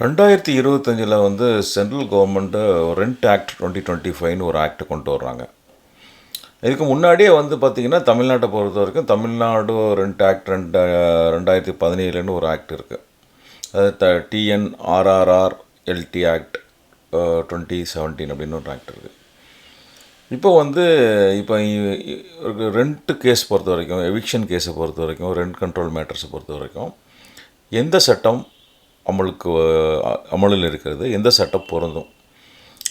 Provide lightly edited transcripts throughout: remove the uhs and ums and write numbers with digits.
2025 வந்து central government rent act 2025ன்னு ஒரு act கொண்டு வர்றாங்க. இதுக்கு முன்னாடியே வந்து பார்த்திங்கன்னா, தமிழ்நாட்டை பொறுத்த வரைக்கும் தமிழ்நாடு ரெண்ட் ஆக்ட் 2017ன்னு ஒரு ஆக்ட் இருக்குது. அது டிஎன்ஆர்ஆர்ஆர் எல்டி ஆக்ட் 2017 அப்படின்னு ஒரு ஆக்ட் இருக்குது. இப்போ வந்து இப்போ ரெண்ட் கேஸ் பொறுத்த வரைக்கும், எவிக்ஷன் கேஸை பொறுத்த வரைக்கும், ரெண்ட் கண்ட்ரோல் மேட்டர்ஸை பொறுத்த வரைக்கும் எந்த சட்டம் அமலில் இருக்கிறது, எந்த சட்டம் பொருந்தும்?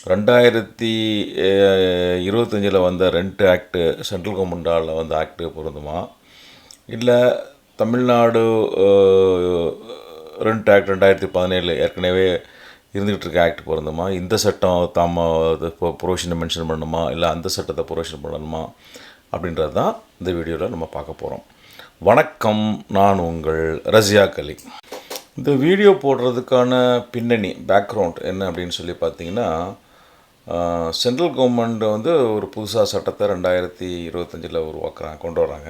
2025 வந்த ரெண்ட் ஆக்டு சென்ட்ரல் கவர்மெண்டால் வந்த ஆக்டு பொருந்துமா, இல்லை தமிழ்நாடு ரெண்ட் ஆக்ட் 2017 ஏற்கனவே இருந்துகிட்டு இருக்க ஆக்ட் பொருந்துமா, இந்த சட்டம் ப்ரொவிஷனை மென்ஷன் பண்ணணுமா, இல்லை அந்த சட்டத்தை ப்ரொவிஷன் பண்ணணுமா அப்படின்றது தான் இந்த வீடியோவில் நம்ம பார்க்க போகிறோம். வணக்கம், நான் உங்கள் ரஸியாக் அலி. இந்த வீடியோ போடுறதுக்கான பின்னணி பேக்ரவுண்ட் என்ன அப்படின்னு சொல்லி பார்த்தீங்கன்னா, சென்ட்ரல் கவர்மெண்ட் வந்து ஒரு புதுசாக சட்டத்தை 2025 கொண்டு வராங்க.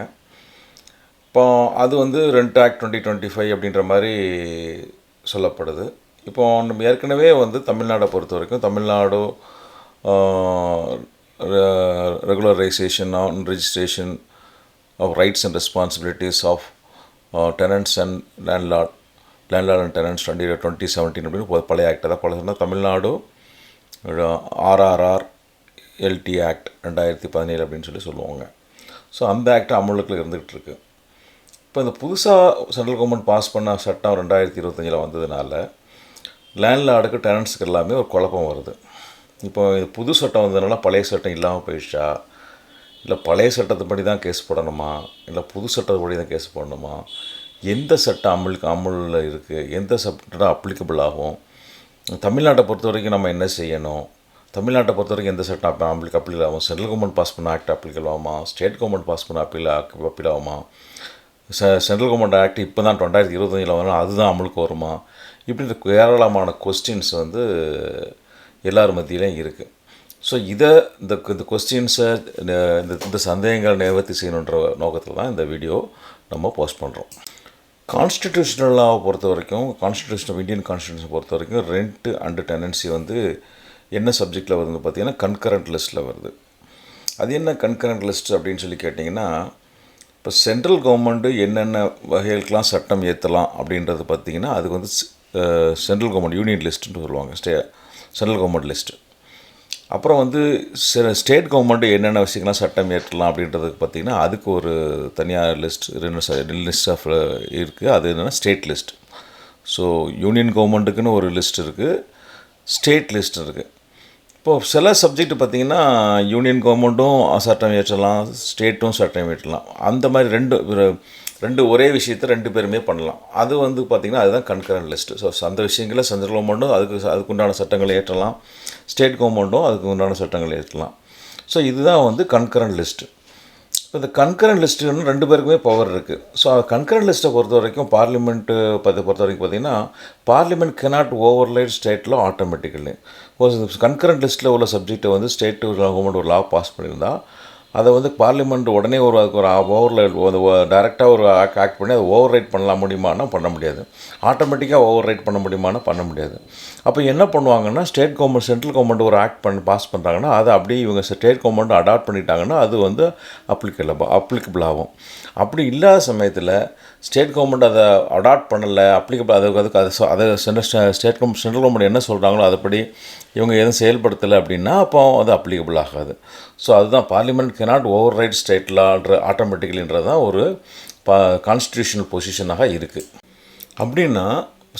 இப்போ அது வந்து ரெண்ட் ஆக்ட் 2025 அப்படின்ற மாதிரி சொல்லப்படுது. இப்போ நம்ம ஏற்கனவே வந்து தமிழ்நாடை பொறுத்த வரைக்கும் Tamil Nadu regularisation on registration of rights and responsibilities of tenants and landlord and tenants 2017 அப்படின்னு பழைய ஆக்ட். அதான் பழைய தமிழ்நாடு ஆர்ஆர்ஆர் எல்டி ஆக்ட் 2017 அப்படின்னு சொல்லுவாங்க. ஸோ அந்த ஆக்ட் அமலுக்கு இருந்துகிட்டு இருக்கு. இப்போ இந்த புதுசாக சென்ட்ரல் கவர்மெண்ட் பாஸ் பண்ண சட்டம் 2025 வந்ததுனால லேண்ட்லார்டுக்கு டெனன்ட்ஸுக்கு எல்லாமே ஒரு குழப்பம் வருது. இப்போ இது புது சட்டம் வந்ததுனால பழைய சட்டம் இல்லாமல் போயிடுச்சா, இல்லை பழைய சட்டத்தைப்படி தான் கேஸ் போடணுமா, இல்லை புது சட்டத்தைப்படி தான் கேஸ் போடணுமா, எந்த சட்டம் அமலில் இருக்குது, எந்த சட்டம் அப்ளிகபிள் ஆகும், தமிழ்நாட்டை பொறுத்த வரைக்கும் நம்ம என்ன செய்யணும், தமிழ்நாட்டை பொறுத்த வரைக்கும் எந்த சட்டம் அப்ளிகபிள் ஆகும், சென்ட்ரல் கவர்மெண்ட் பாஸ் பண்ண ஆக்ட் அப்ளிகபிள் ஆகுமா, ஸ்டேட் கவர்மெண்ட் பாஸ் பண்ண அப்ளிகபிள் ஆகுமா, சென்ட்ரல் கவர்மெண்ட் ஆக்ட் இப்போ தான் 2025 வரணும் அதுதான் அமலுக்கு வருமா, இப்படி ஏராளமான கொஸ்டின்ஸ் வந்து எல்லார் மத்தியிலையும் இருக்குது. ஸோ இந்த கொஸ்டின்ஸை இந்த சந்தேகங்கள் நிவர்த்தி செய்யணுன்ற நோக்கத்தில் தான் இந்த வீடியோ நம்ம போஸ்ட் பண்ணுறோம். கான்ஸ்டிடியூஷனல் லாவை பொறுத்த வரைக்கும், இந்தியன் கான்ஸ்டிடியூஷனை பொறுத்த வரைக்கும் ரெண்ட் அண்டு டெனன்சி வந்து என்ன சப்ஜெக்டில் வருதுன்னு பார்த்தீங்கன்னா கன்கரண்ட் லிஸ்ட்டில் வருது. அது என்ன கன்கரண்ட் லிஸ்ட் அப்படின்னு சொல்லி கேட்டிங்கன்னா, இப்போ சென்ட்ரல் கவர்மெண்ட்டு என்னென்ன வகைகளுக்கெலாம் சட்டம் ஏற்றலாம் அப்படின்றது பார்த்திங்கன்னா அதுக்கு வந்து சென்ட்ரல் கவர்மெண்ட் யூனியன் லிஸ்ட்டுன்னு சொல்லுவாங்க, சென்ட்ரல் கவர்மெண்ட் லிஸ்ட்டு. அப்புறம் வந்து ஸ்டேட் கவர்மெண்ட்டு என்னென்ன விஷயங்கள்லாம் சட்டம் ஏற்றலாம் அப்படின்றதுக்கு பார்த்திங்கன்னா அதுக்கு ஒரு தனியாக லிஸ்ட் ஆஃப் இருக்குது. அது என்னென்னா ஸ்டேட் லிஸ்ட். ஸோ யூனியன் கவர்மெண்ட்டுக்குன்னு ஒரு லிஸ்ட் இருக்குது, ஸ்டேட் லிஸ்ட் இருக்குது. இப்போது சில சப்ஜெக்ட் பார்த்திங்கன்னா யூனியன் கவர்மெண்ட்டும் சட்டம் ஏற்றலாம், ஸ்டேட்டும் சட்டம் ஏற்றலாம். அந்த மாதிரி ரெண்டு ஒரே விஷயத்தை ரெண்டு பேருமே பண்ணலாம். அது வந்து பார்த்திங்கன்னா அதுதான் கன்கரண்ட் லிஸ்ட்டு. ஸோ அந்த விஷயங்களில் சென்ட்ரல் கவர்மெண்ட்டும் அதுக்குண்டான சட்டங்களை ஏற்றலாம், ஸ்டேட் கவர்மெண்ட்டும் அதுக்கு உண்டான சட்டங்களை ஏற்றலாம். ஸோ இதுதான் வந்து கன்கரண்ட் லிஸ்ட்டு. இப்போ இந்த கன்கரண்ட் லிஸ்ட்டு ரெண்டு பேருக்குமே பவர் இருக்குது. ஸோ கன்கரண்ட் லிஸ்ட்டை பொறுத்த வரைக்கும் பார்லிமெண்ட்டு பொறுத்த வரைக்கும் பார்த்திங்கன்னா parliament cannot override state law automatically. Concurrent லிஸ்ட்டில் உள்ள சப்ஜெக்டை வந்து ஸ்டேட் கவர்மெண்ட் ஒரு லா பாஸ் பண்ணியிருந்தால் அதை வந்து பார்லிமெண்ட் உடனே அதுக்கு ஒரு டைரெக்டாக ஒரு ஆக்ட் பண்ணி அதை ஓவர் ரைட் பண்ணலாம் முடியுமானா பண்ண முடியாது. ஆட்டோமேட்டிக்காக ஓவர் ரைட் பண்ண முடியுமானா பண்ண முடியாது. அப்போ என்ன பண்ணுவாங்கன்னா சென்ட்ரல் கவர்மெண்ட் ஒரு ஆக்ட் பாஸ் பண்ணுறாங்கன்னா அதை அப்படியே இவங்க ஸ்டேட் கவர்மெண்ட் அடாப்ட் பண்ணிட்டாங்கன்னா அது வந்து அப்ளிகபிள் ஆகும். அப்படி இல்லாத சமயத்தில் ஸ்டேட் கவர்மெண்ட் அதை அடாப்ட் பண்ணலை, அப்ளிகபிள் அதை சென்ட்ரல் கவர்மெண்ட் என்ன சொல்கிறாங்களோ அதுபடி இவங்க எதுவும் செயல்படுத்தலை அப்படின்னா அப்போ அது அப்ளிகபிள் ஆகாது. ஸோ அதுதான் parliament cannot override state லான்ற ஆட்டோமேட்டிக்கலின்றது தான் ஒரு கான்ஸ்டிடியூஷனல் பொசிஷனாக இருக்குது. அப்படின்னா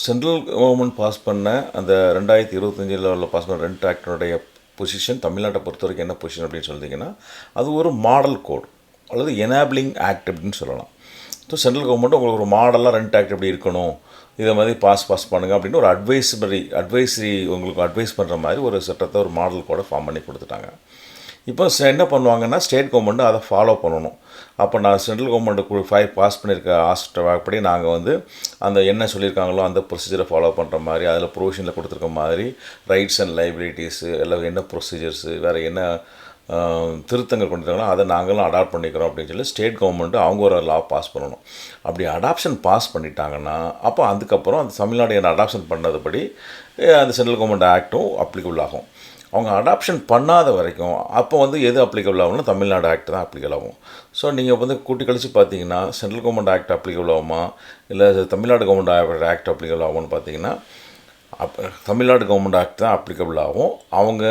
சென்ட்ரல் கவர்மெண்ட் பாஸ் பண்ண அந்த 2025 பாஸ் பண்ண ரெண்ட் ஆக்டினுடைய பொசிஷன் தமிழ்நாட்டை பொறுத்த வரைக்கும் என்ன பொசிஷன் அப்படின்னு சொல்லிங்கன்னா அது ஒரு மாடல் கோட் அல்லது எனேபிளிங் ஆக்ட் அப்படின்னு சொல்லலாம். ஸோ சென்ட்ரல் கவர்மெண்ட் உங்களுக்கு ஒரு மாடலாக ரெண்ட் ஆக்ட் எப்படி இருக்கணும், இதை மாதிரி பாஸ் பண்ணுங்கள் அப்படின்னு ஒரு அட்வைஸரி உங்களுக்கு அட்வைஸ் பண்ணுற மாதிரி ஒரு சட்டத்தை ஒரு மாடல் கோடை ஃபார்ம் பண்ணி கொடுத்துட்டாங்க. இப்போ என்ன பண்ணுவாங்கன்னா ஸ்டேட் கவர்மெண்ட்டு அதை ஃபாலோ பண்ணணும். அப்போ நான் சென்ட்ரல் கவர்மெண்ட்டு பாஸ் பண்ணியிருக்க அப்படி நாங்கள் வந்து அந்த என்ன சொல்லியிருக்காங்களோ அந்த ப்ரொசீஜரை ஃபாலோ பண்ணுற மாதிரி அதில் ப்ரொவிஷனில் கொடுத்துருக்க மாதிரி ரைட்ஸ் அண்ட் லைபிலிட்டிஸு எல்லாம் என்ன ப்ரொசீஜர்ஸு வேறு என்ன திருத்தங்கள் கொண்டு வந்தாங்களோ அதை நாங்களும் அடாப்ட் பண்ணிக்கிறோம் அப்படின்னு சொல்லி ஸ்டேட் கவர்மெண்ட்டு அவங்க ஒரு லா பாஸ் பண்ணணும். அப்படி அடாப்ஷன் பாஸ் பண்ணிட்டாங்கன்னா அப்போ அதுக்கப்புறம் அந்த தமிழ்நாடு என்ன அடாப்ஷன் பண்ணதுபடி அந்த சென்ட்ரல் கவர்மெண்ட் ஆக்டும் அப்ளிகபிள் ஆகும். அவங்க அடாப்ஷன் பண்ணாத வரைக்கும் அப்போ வந்து எது அப்ளிகபிள் ஆகும்னா தமிழ்நாடு ஆக்ட் தான் அப்ளிகபிள் ஆகும். ஸோ நீங்கள் வந்து கூட்டி கழித்து பார்த்தீங்கன்னா சென்ட்ரல் கவர்மெண்ட் ஆக்ட் அப்ளிகபிள் ஆகுமா இல்லை தமிழ்நாடு கவர்மெண்ட் ஆக்ட் அப்ளிகபிள் ஆகும்னு பார்த்தீங்கன்னா தமிழ்நாடு கவர்மெண்ட் ஆக்ட் தான் அப்ளிகபிள் ஆகும். அவங்க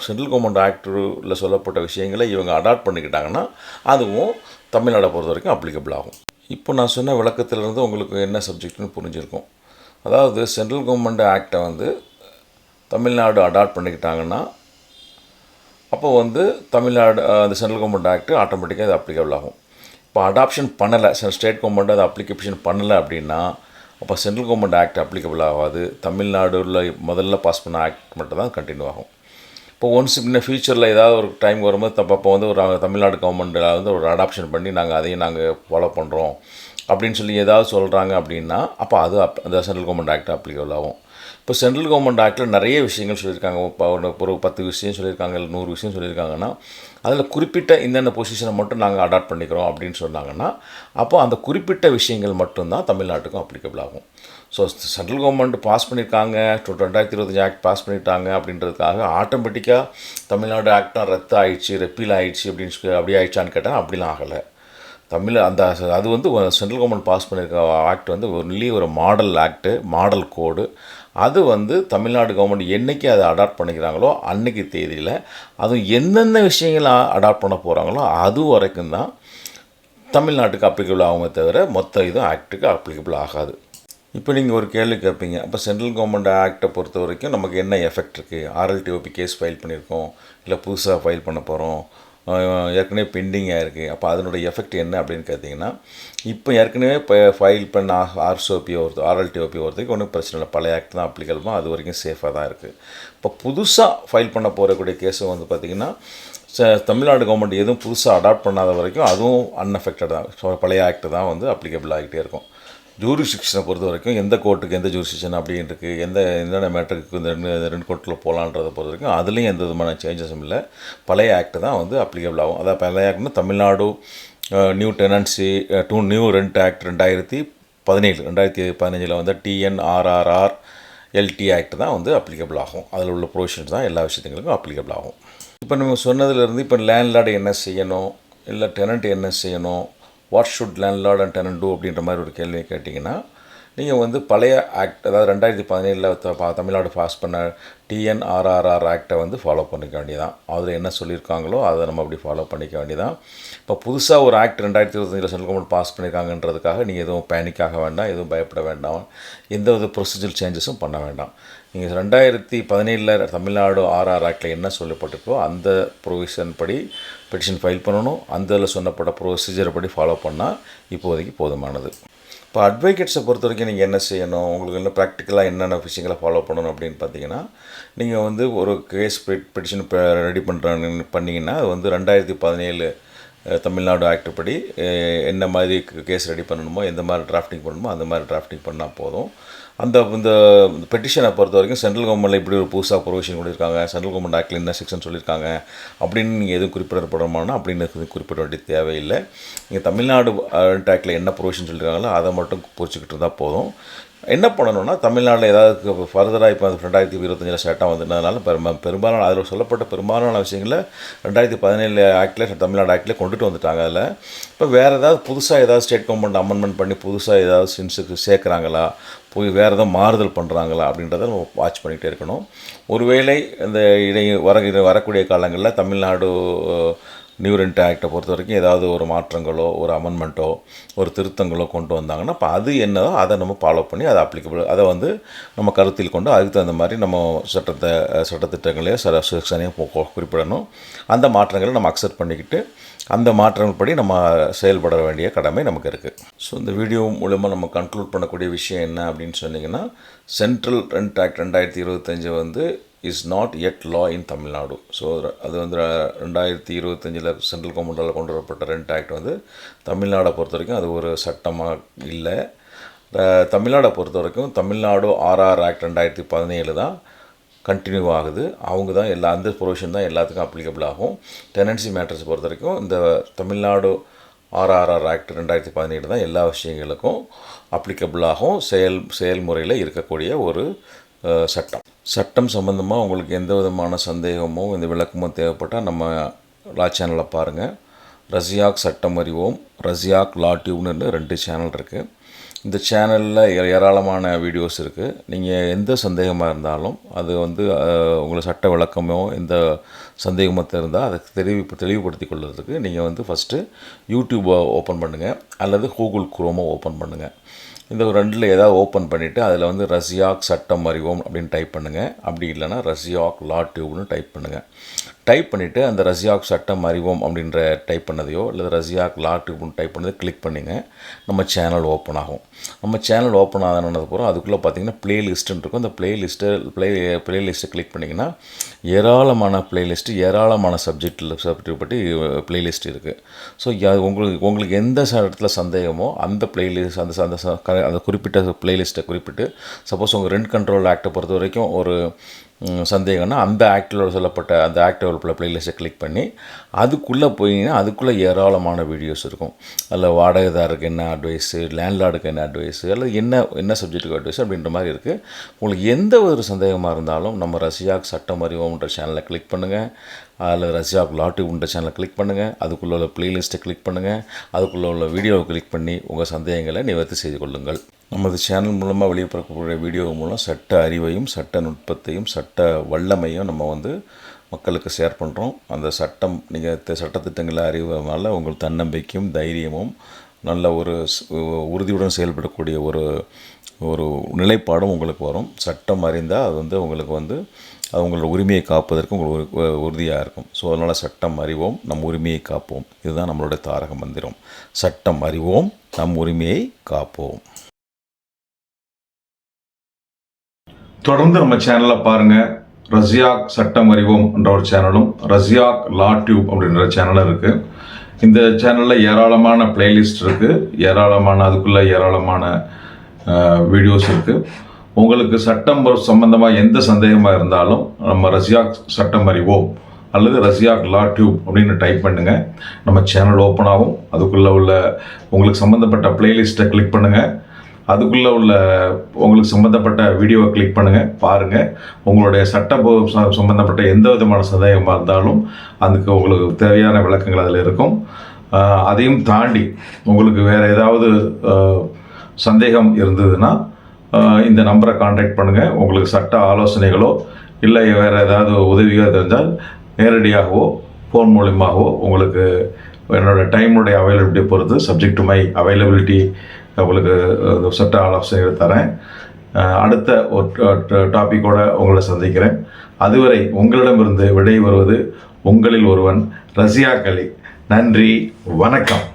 சென்ட்ரல் கவர்மெண்ட் ஆக்டில் சொல்லப்பட்ட விஷயங்களை இவங்க அடாப்ட் பண்ணிக்கிட்டாங்கன்னா அதுவும் தமிழ்நாடை பொறுத்த வரைக்கும் அப்ளிகபிள் ஆகும். இப்போ நான் சொன்ன விளக்கத்திலிருந்து உங்களுக்கு என்ன சப்ஜெக்ட்னு புரிஞ்சிருக்கும். அதாவது சென்ட்ரல் கவர்மெண்ட் ஆக்டை வந்து தமிழ்நாடு அடாப்ட் பண்ணிக்கிட்டாங்கன்னா அப்போ வந்து தமிழ்நாடு அந்த சென்ட்ரல் கவர்மெண்ட் ஆக்ட் ஆட்டோமேட்டிக்காக அது அப்ளிகபிள் ஆகும். இப்போ அடாப்ஷன் பண்ணலை, ஸ்டேட் கவர்மெண்ட் அதை அப்ளிகேஷன் பண்ணலை அப்படின்னா அப்போ சென்ட்ரல் கவர்மெண்ட் ஆக்ட் அப்ளிகபிள் ஆகாது. தமிழ்நாடுல முதல்ல பாஸ் பண்ண ஆக்ட் மட்டும் தான் கண்டினியூ ஆகும். இப்போ ஒன்ஸ் இன்னும் ஃபியூச்சரில் ஏதாவது ஒரு டைம் வரும்போது அப்போ வந்து ஒரு தமிழ்நாடு கவர்மெண்ட்டில் வந்து ஒரு அடாப்ஷன் பண்ணி அதையும் நாங்கள் ஃபாலோ பண்ணுறோம் அப்படின்னு சொல்லி ஏதாவது சொல்கிறாங்க அப்படின்னா அப்போ அது அந்த சென்ட்ரல் கவர்மெண்ட் ஆக்ட் அப்ளிகபிள் ஆகும். இப்போ சென்ட்ரல் கவர்மெண்ட் ஆக்டில் நிறைய விஷயங்கள் சொல்லியிருக்காங்க. இப்போ ஒரு 10 விஷயம் சொல்லியிருக்காங்க, இல்லை 100 விஷயம் சொல்லியிருக்காங்கன்னா அதில் குறிப்பிட்ட இந்தந்த பொசிஷனை மட்டும் நாங்கள் அடாப்ட் பண்ணிக்கிறோம் அப்படின்னு சொன்னாங்கன்னா அப்போ அந்த குறிப்பிட்ட விஷயங்கள் மட்டும்தான் தமிழ்நாட்டுக்கும் அப்ளிகபிள் ஆகும். ஸோ சென்ட்ரல் கவர்மெண்ட் பாஸ் பண்ணியிருக்காங்க, 2025 ஆக்ட் பாஸ் பண்ணிட்டாங்க அப்படின்றதுக்காக ஆட்டோமேட்டிக்காக தமிழ்நாடு ஆக்டாக ரத்து ஆயிடுச்சு, ரெப்பீல் ஆயிடுச்சு அப்படி ஆயிடுச்சான்னு கேட்டால் அப்படிலாம் ஆகலை. அது வந்து சென்ட்ரல் கவர்மெண்ட் பாஸ் பண்ணியிருக்க ஆக்ட் வந்து ஒன்லி ஒரு மாடல் ஆக்ட்டு, மாடல் கோடு. அது வந்து தமிழ்நாடு கவர்மெண்ட் என்றைக்கு அதை அடாப்ட் பண்ணிக்கிறாங்களோ அன்றைக்கி தேதியில் அதுவும் எந்தெந்த விஷயங்களை அடாப்ட் பண்ண போகிறாங்களோ அது வரைக்கும் தான் தமிழ்நாட்டுக்கு அப்ளிகபிள் ஆகுமே தவிர மொத்த இதுவும் ஆக்ட்டுக்கு அப்ளிகபிள் ஆகாது. இப்போ நீங்கள் ஒரு கேள்வி கேட்பீங்க, அப்போ சென்ட்ரல் கவர்மெண்ட் ஆக்டை பொறுத்த வரைக்கும் நமக்கு என்ன எஃபெக்ட் இருக்குது? RLTOP கேஸ் ஃபைல் பண்ணியிருக்கோம், இல்லை புதுசாக ஃபைல் பண்ண போகிறோம், ஏற்கனவே பெண்டிங்காக இருக்குது, அப்போ அதனுடைய எஃபெக்ட் என்ன அப்படின்னு கேட்டிங்கன்னா இப்போ ஏற்கனவே இப்போ ஃபைல் பண்ண RLTOP ஒருத்தருக்கு ஒன்றும் பிரச்சனை இல்லை, பழைய ஆக்ட் தான் அப்ளிகபிள், அது வரைக்கும் சேஃபாக தான் இருக்குது. இப்போ புதுசாக ஃபைல் பண்ண போகக்கூடிய கேஸும் வந்து பார்த்திங்கன்னா தமிழ்நாடு கவர்மெண்ட் எதுவும் புதுசாக அடாப்ட் பண்ணாத வரைக்கும் அதுவும் அன்அஃபெக்டட் தான். ஸோ பழைய ஆக்ட் தான் வந்து அப்ளிகபிள் ஆகிட்டே இருக்கும். ஜூரிஸ்டிக்ஷனை பொறுத்த வரைக்கும் எந்த கோர்ட்டுக்கு எந்த ஜூரிஸ்டிக்ஷன் அப்படின்ட்டு என்னென்ன மேட்டருக்கு இந்த ரெண்டு கோர்ட்டில் போகலான்றதை பொறுத்த வரைக்கும் அதுலேயும் எந்த விதமான சேஞ்சஸும் இல்லை. பழைய ஆக்ட் தான் வந்து அப்ளிகபிள் ஆகும். அதாவது பழைய ஆக்ட்னா Tamil Nadu new tenancy new rent act 2015 வந்து TNRRR LT ஆக்ட் தான் வந்து அப்ளிகபிள் ஆகும். அதில் உள்ள ப்ரொவிஷன்ஸ் தான் எல்லா விஷயத்துங்களுக்கும் அப்ளிகபிள் ஆகும். இப்போ நம்ம சொன்னதுலேருந்து இப்போ லேண்ட்லார்டு என்ன செய்யணும், இல்லை டெனண்ட் என்ன செய்யணும், what should landlord and tenant do அப்படின்ற மாதிரி ஒரு கேள்வியை கேட்டிங்கன்னா நீங்கள் வந்து பழைய ஆக்ட், அதாவது 2017 தமிழ்நாடு பாஸ் பண்ண TNRRR ஆக்டை வந்து ஃபாலோ பண்ணிக்க வேண்டியதான். அதில் என்ன சொல்லியிருக்காங்களோ அதை நம்ம அப்படி ஃபாலோ பண்ணிக்க வேண்டியதான். இப்போ புதுசாக ஒரு ஆக்ட் 2025 சென்ட்ரல் கவர்மெண்ட் பாஸ் பண்ணியிருக்காங்கன்றதுக்காக நீங்கள் எதுவும் பேனிக்காக வேண்டாம், எதுவும் பயப்பட வேண்டாம், எந்த வித ப்ரொசீஜர் சேஞ்சஸும் பண்ண வேண்டாம். நீங்கள் 2017 தமிழ்நாடு RR ஆக்டில் என்ன சொல்லப்பட்டிருக்கோ அந்த ப்ரொவிஷன் படி பெட்டிஷன் ஃபைல் பண்ணணும். அதில் சொன்னப்பட்ட ப்ரொசீஜரை படி ஃபாலோ பண்ணால் இப்போதைக்கு போதுமானது. இப்போ அட்வொகேட்ஸை பொறுத்த வரைக்கும் நீங்கள் என்ன செய்யணும், உங்களுக்கு என்ன ப்ராக்டிக்கலாக என்னென்ன விஷயங்களை ஃபாலோ பண்ணணும் அப்படின்னு பார்த்தீங்கன்னா நீங்கள் வந்து ஒரு கேஸ் பெட்டிஷன் ரெடி பண்ணிங்கன்னா அது வந்து 2017 தமிழ்நாடு ஆக்ட் படி என்ன மாதிரி கேஸ் ரெடி பண்ணணுமோ, எந்த மாதிரி டிராஃப்டிங் பண்ணணுமோ அந்த மாதிரி டிராஃப்டிங் பண்ணால் போதும். இந்த பெட்டிஷனை பொறுத்த வரைக்கும் சென்ட்ரல் கவர்மெண்ட்டில் இப்படி ஒரு புதுசாக ப்ரொவிஷன் கொடுத்துருக்காங்க, சென்ட்ரல் கவர்மெண்ட் ஆக்டில் என்ன செக்ஷன் சொல்லியிருக்காங்க அப்படின்னு நீங்கள் எதுவும் குறிப்பிடப்படணும்னா அப்படின்னு குறிப்பிட வேண்டிய தேவையில்லை. நீங்கள் தமிழ்நாடு ஆக்டில் என்ன ப்ரொவிஷன் சொல்லியிருக்காங்களோ அதை மட்டும் குறிச்சிக்கிட்டு இருந்தால் போதும். என்ன பண்ணணும்னா தமிழ்நாட்டில் ஏதாவது ஃபர்தராக இப்போ 2025 சட்டம் வந்ததுனால பெரும்பாலான அதில் சொல்லப்பட்ட பெரும்பாலான விஷயங்களை 2017 ஆக்டில் தமிழ்நாடு ஆக்டில் கொண்டுட்டு வந்துட்டாங்க. அதில் இப்போ வேறு ஏதாவது புதுசாக ஏதாவது ஸ்டேட் கவர்மெண்ட் அமெண்ட்மெண்ட் பண்ணி புதுசாக ஏதாவது சின்ஸுக்கு சேர்க்குறாங்களா, போய் வேறு ஏதாவது மாறுதல் பண்ணுறாங்களா அப்படின்றத நம்ம வாட்ச் பண்ணிகிட்டே இருக்கணும். ஒருவேளை இந்த வரக்கூடிய காலங்களில் தமிழ்நாடு நியூ ரெண்ட் ஆக்டை பொறுத்த வரைக்கும் ஏதாவது ஒரு மாற்றங்களோ ஒரு அமெண்ட்மெண்ட்டோ ஒரு திருத்தங்களோ கொண்டு வந்தாங்கன்னா அப்போ அது என்னதோ அதை நம்ம ஃபாலோ பண்ணி அதை அப்ளிகபிள் அதை வந்து நம்ம கருத்தில் கொண்டு அதுக்கு தகுந்த மாதிரி நம்ம சட்டத்திட்டங்களையோ செக்ஷனையும் குறிப்பிடணும். அந்த மாற்றங்களை நம்ம அக்செப்ட் பண்ணிக்கிட்டு அந்த மாற்றங்கள் படி நம்ம செயல்பட வேண்டிய கடமை நமக்கு இருக்குது. ஸோ இந்த வீடியோ மூலமாக நம்ம கன்க்ளூட் பண்ணக்கூடிய விஷயம் என்ன அப்படின்னு சொன்னிங்கன்னா சென்ட்ரல் ரெண்ட் ஆக்ட் 2025 வந்து is not yet law in Tamil Nadu. So அது வந்து 2025 சென்ட்ரல் கவர்மெண்டால் கொண்டு வரப்பட்ட ரெண்ட் ஆக்ட் வந்து தமிழ்நாடை பொறுத்த வரைக்கும் அது ஒரு சட்டமாக இல்லை. தமிழ்நாடை பொறுத்த வரைக்கும் தமிழ்நாடு RR ஆக்ட் 2017 தான் கண்டினியூ ஆகுது. அவங்க தான் அந்த ப்ரொவிஷன் தான் எல்லாத்துக்கும் அப்ளிகபிள் ஆகும். டெனன்சி மேட்டர்ஸ் பொறுத்த வரைக்கும் இந்த தமிழ்நாடு RRR ஆக்ட் 2017 தான் எல்லா விஷயங்களுக்கும் அப்ளிகபிள் ஆகும். செயல்முறையில் இருக்கக்கூடிய ஒரு சட்டம் சம்பந்தமாக உங்களுக்கு எந்த விதமான சந்தேகமோ இந்த விளக்கமோ தேவைப்பட்டால் நம்ம லா சேனலை பாருங்கள். ரஸியாக் சட்டம் அறிவோம், ரஸியாக் லா டியூப்னு 2 சேனல் இருக்குது. இந்த சேனலில் ஏராளமான வீடியோஸ் இருக்குது. நீங்கள் எந்த சந்தேகமாக இருந்தாலும் அது உங்களுக்கு சட்ட விளக்கமோ எந்த சந்தேகமோ இருந்தால் அதை தெளிவுபடுத்தி கொள்வதற்கு நீங்கள் ஃபஸ்ட்டு யூடியூப்பை ஓப்பன் பண்ணுங்கள் அல்லது கூகுள் குரோமோ ஓப்பன் பண்ணுங்கள். இந்த 2ல் ஏதாவது ஓப்பன் பண்ணிவிட்டு அதில் ரஸியாக் சட்டம் அறிவோம் அப்படின்னு டைப் பண்ணுங்கள். அப்படி இல்லைனா ரஸியாக் லா டியூப்னு டைப் பண்ணுங்கள். டைப் பண்ணிவிட்டு அந்த ரஸியாக் சட்டம் அறிவோம் அப்படின்ற டைப் பண்ணதையோ இல்லை ரஸியாக் லா டியூப்னு டைப் பண்ணதை கிளிக் பண்ணிங்க. நம்ம சேனல் ஓப்பன் ஆகும். நம்ம சேனல் ஓப்பன் ஆனதுக்கப்புறம் அதுக்குள்ளே பார்த்தீங்கன்னா ப்ளேலிஸ்ட்டுன்னு இருக்கும். அந்த ப்ளேலிஸ்ட்டை கிளிக் பண்ணிங்கன்னா ஏராளமான ப்ளேலிஸ்ட்டு ஏராளமான சப்ஜெக்ட் பற்றி ப்ளேலிஸ்ட் இருக்குது. ஸோ உங்களுக்கு எந்த இடத்துல சந்தேகமோ அந்த ப்ளேலிஸ்ட் அந்த குறிப்பிட்ட ப்ளேலிஸ்ட்டை குறிப்பிட்டு சப்போஸ் உங்கள் ரெண்ட் கண்ட்ரோல் ஆக்டை பொறுத்த வரைக்கும் ஒரு சந்தேகம்னா அந்த ஆக்டில் சொல்லப்பட்ட அந்த ஆக்டில் உள்ள ப்ளேலிஸ்ட்டை கிளிக் பண்ணி அதுக்குள்ளே போயிங்கன்னா அதுக்குள்ளே ஏராளமான வீடியோஸ் இருக்கும். அதில் வாடகைதாருக்கு என்ன அட்வைஸு, லேண்ட்லார்டுக்கு என்ன அட்வைஸு, அல்லது என்ன சப்ஜெக்ட்டுக்கு அட்வைஸ் அப்படின்ற மாதிரி இருக்குது. உங்களுக்கு எந்த ஒரு சந்தேகமாக இருந்தாலும் நம்ம ரஸியாக் சட்டம் அறிவோம்ன்ற சேனலை கிளிக் பண்ணுங்கள். அதில் ரஸியாக் லா டியூப்ன்ற சேனலை கிளிக் பண்ணுங்கள். அதுக்குள்ளே உள்ள ப்ளேலிஸ்ட்டை கிளிக் பண்ணுங்கள். அதுக்குள்ளே உள்ள வீடியோவை கிளிக் பண்ணி உங்கள் சந்தேகங்களை நிவர்த்தி செய்து கொள்ளுங்கள். நமது சேனல் மூலமாக வெளியிடப்படக்கூடிய வீடியோ மூலம் சட்ட அறிவையும் சட்ட நுட்பத்தையும் சட்ட வல்லமையும் நம்ம மக்களுக்கு ஷேர் பண்ணுறோம். அந்த நீங்கள் சட்டத்திட்டங்களை அறிவதனால உங்கள் தன்னம்பிக்கையும் தைரியமும் நல்ல ஒரு உறுதியுடன் செயல்படக்கூடிய ஒரு நிலைப்பாடும் உங்களுக்கு வரும். சட்டம் அறிந்தால் அது உங்களுக்கு அது உங்களோட உரிமையை காப்பதற்கு உங்களுக்கு உறுதியாக இருக்கும். ஸோ அதனால் சட்டம் அறிவோம், நம் உரிமையை காப்போம். இதுதான் நம்மளுடைய தாரக மந்திரம். சட்டம் அறிவோம், நம் உரிமையை காப்போம். தொடர்ந்து நம்ம சேனலில் பாருங்கள். ரஸியாக் சட்டம் அறிவோம் என்ற ஒரு சேனலும் ரஸியாக் லா டியூப் அப்படின்ற சேனலும் இருக்குது. இந்த சேனலில் ஏராளமான பிளேலிஸ்ட் இருக்குது. அதுக்குள்ளே ஏராளமான வீடியோஸ் இருக்குது. உங்களுக்கு சட்டம் சம்பந்தமாக எந்த சந்தேகமாக இருந்தாலும் நம்ம ரஸியாக் சட்டம் அறிவோம் அல்லது ரஸியாக் லா டியூப் அப்படின்னு டைப் பண்ணுங்கள். நம்ம சேனல் ஓப்பன் ஆகும். அதுக்குள்ளே உள்ள உங்களுக்கு சம்மந்தப்பட்ட பிளேலிஸ்ட்டை கிளிக் பண்ணுங்கள். அதுக்குள்ளே உள்ள உங்களுக்கு சம்மந்தப்பட்ட வீடியோவை கிளிக் பண்ணுங்கள், பாருங்கள். உங்களுடைய சம்பந்தப்பட்ட எந்த விதமான சந்தேகமாக இருந்தாலும் அதுக்கு உங்களுக்கு தேவையான விளக்கங்கள் அதில் இருக்கும். அதையும் தாண்டி உங்களுக்கு வேறு ஏதாவது சந்தேகம் இருந்ததுன்னா இந்த நம்பரை கான்டாக்ட் பண்ணுங்கள். உங்களுக்கு சட்ட ஆலோசனைகளோ இல்லை வேறு ஏதாவது உதவியோ தெரிஞ்சால் நேரடியாகவோ ஃபோன் மூலியமாகவோ உங்களுக்கு என்னோடய டைமுடைய அவைலபிலிட்டியை பொறுத்து சப்ஜெக்ட் டு மை அவைலபிலிட்டி உங்களுக்கு சட்ட ஆலோசனைகள் தரேன். அடுத்த ஒரு டாப்பிக்கோடு உங்களை சந்திக்கிறேன். அதுவரை உங்களிடமிருந்து விடை வருவது உங்களில் ஒருவன் ரஸியாக் அலி. நன்றி, வணக்கம்.